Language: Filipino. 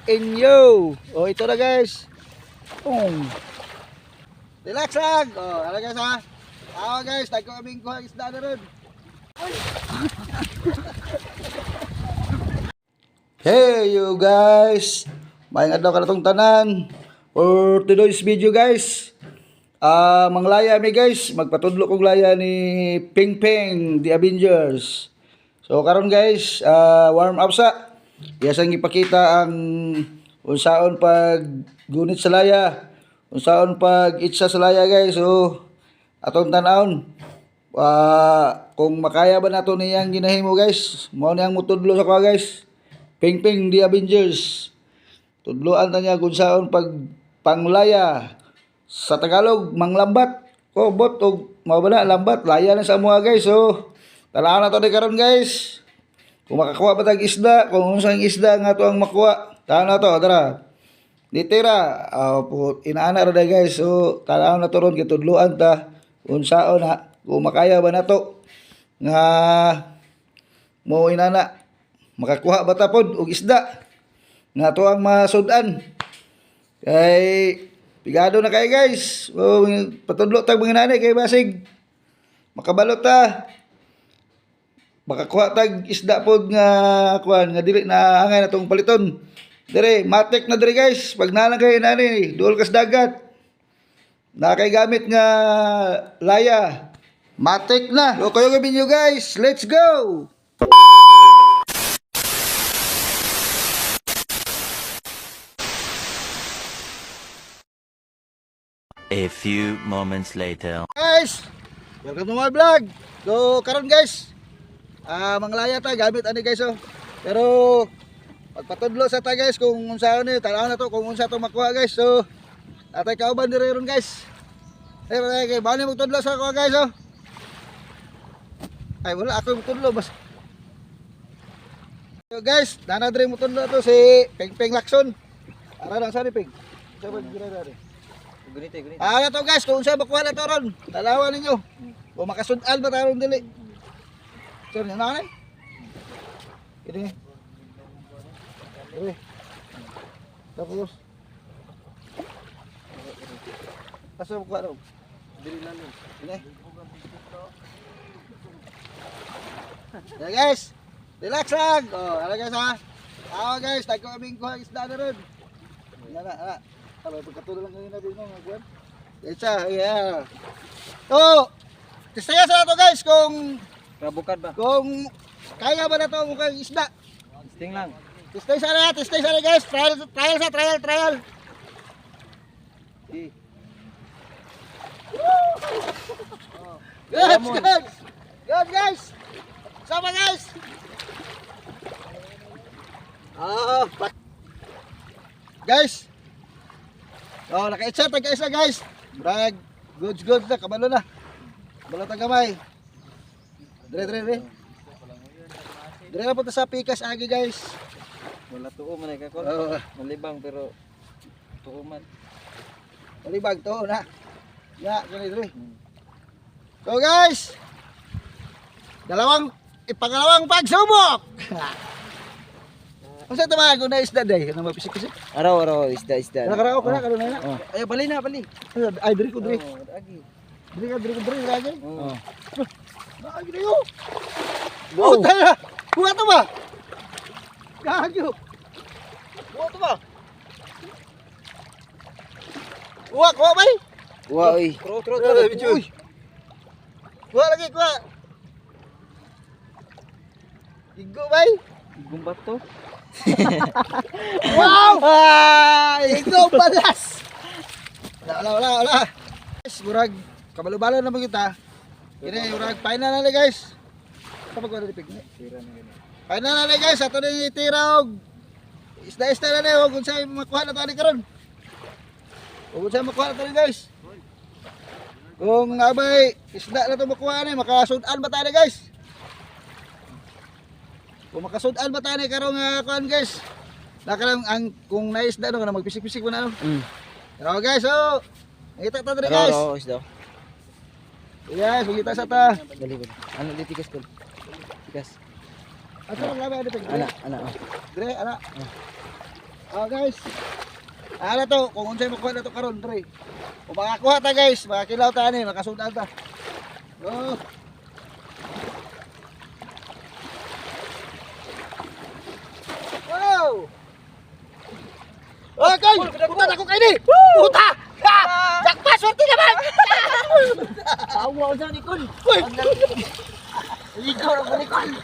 inyo. Oh, ito na guys. Relax lang. Oh, ano guys ha? Guys, tayo kaming kuha isda na rin. Hey you guys. Maayong adlaw ka na tong tanan. For today's video guys. Manglaya mi guys. Magpatudlo kong laya ni Ping Ping the Avengers. So karon guys, warm up sa. Iyasang ipakita ang unsaon pag gunit sa laya, unsaon pag itsa sa laya guys. So atong tan-awon kung makaya ba nato niyang ginahimo guys. Mao niyang mutudlo sa kwa guys. Ping Ping the Avengers. Tudloan ta niya kung saon pag panglaya. Sa Tagalog manglambat. Bot og mao ba na lambat laya na sa mga guys. So tanaw na to ni karon guys. Kung makakuha ba tag isda, kung unsang isda nga to ang makuha. Tanaw na to, tara. Ditira, inaana ra day guys. So tanaw na to ron kitudloan ta unsaon ha. Kung makaya ba nato nga mo inana makakuha ba ta pod og isda nga to ang masud-an. Kay pigado na kay guys. Patudlo tag mga nanay kay basig makabalot ta. Makakuha tag isda pod nga kuan nga dili na angay natong paliton. Dire matek na dire guys. Pag nalang kay nani duol kas dagat. Na kay gamit nga laya. Matek na. So kayo gabi nyo guys. Let's go. A few moments later. Guys, welcome to my vlog. So karon guys, manglaya ta gamit ani guys oh. Pero pagpatudlo sa ta guys kung unsaon ni tanaw na to kung unsa to makuha guys. So atay kauban dire ron guys. Pero kay bani mo tudlo sa ko guys oh. Ay wala ako mutudlo bas. So guys, nana dire mo tudlo to si Ping Ping Lacson. Ara lang sa ni Ping. Sa ba dire dire. Gunite. To guys, kung unsa makuha na to ron. Talawan ninyo. O makasud-an ba taron dili. Sir, na nanay. Ini. Tapos. Asa mo ka dili lang. Ini. Ya guys. Relax lang. Ano guys ha? Guys, tayo kaming kuha isda na ron. Ala. Kalau pagkatuloy lang ngayon natin mga kuwan. Isa, yeah. So, testaya sa ito guys kung Rabukad ba? kung kaya ba na ito mukhang isda. Testing lang. Testay sana guys. Trial. Okay. Good guys. Sama guys. Guys. Naka-itsa tag-isa guys. Brag, goods na, kabalo na. Balot ang gamay. Dire. Dire na punta sa pikas agi guys. Wala tuo man ay kakon. Malibang pero tuo man. Malibag to na. Ya, dire. So guys. Ipangalawang pagsubok. Kung sa tama kung na isda day, na mapisik-pisik. Araw isda. Nakarao ko na karon na. Ay bali. Ay diri ko. Agi. Diri lagi. Oh. Agi dayo. Oh, tara. Kuha to ba? Gagyo. Kuha to ba? Kuha bay. Wa oy. Tro. Kuha lagi. Igo bay. Gumbat to. Wow! Ikaw balas! Wala. Guys, murag kabalo-balo na kita. Kini murag final na guys. Kapag wala dipig ni. Final na guys, ato ni itirog. Isda na ni, wag unsa makuha na tani karon. Wag unsa makuha na tani guys. Kung abay isda na to makuha ni, makasud-an ba tani guys? Kung makasud-an ba tayo karong kuan guys. Nakalang ang kung naisda no kana magpisik-pisik mo na no. Pero guys, so nakita ta diri guys. Oo, isda. Yes, kita sa ta. Dali. Ano ditikas ko? Tikas. Asa lang labi ada pag. Ana. Dire ana. Guys. Ano to, kung unsay makuha na to karon, pre. O makakuha ta guys, makakilaw ta ni, makasudan ta. Oh. Wow! Oh, guys! Puta ako kayo ni! Puta! Jakpa! Swerte naman! Tawa ko sa Nicole. Uy! Ligaw ako Nicole.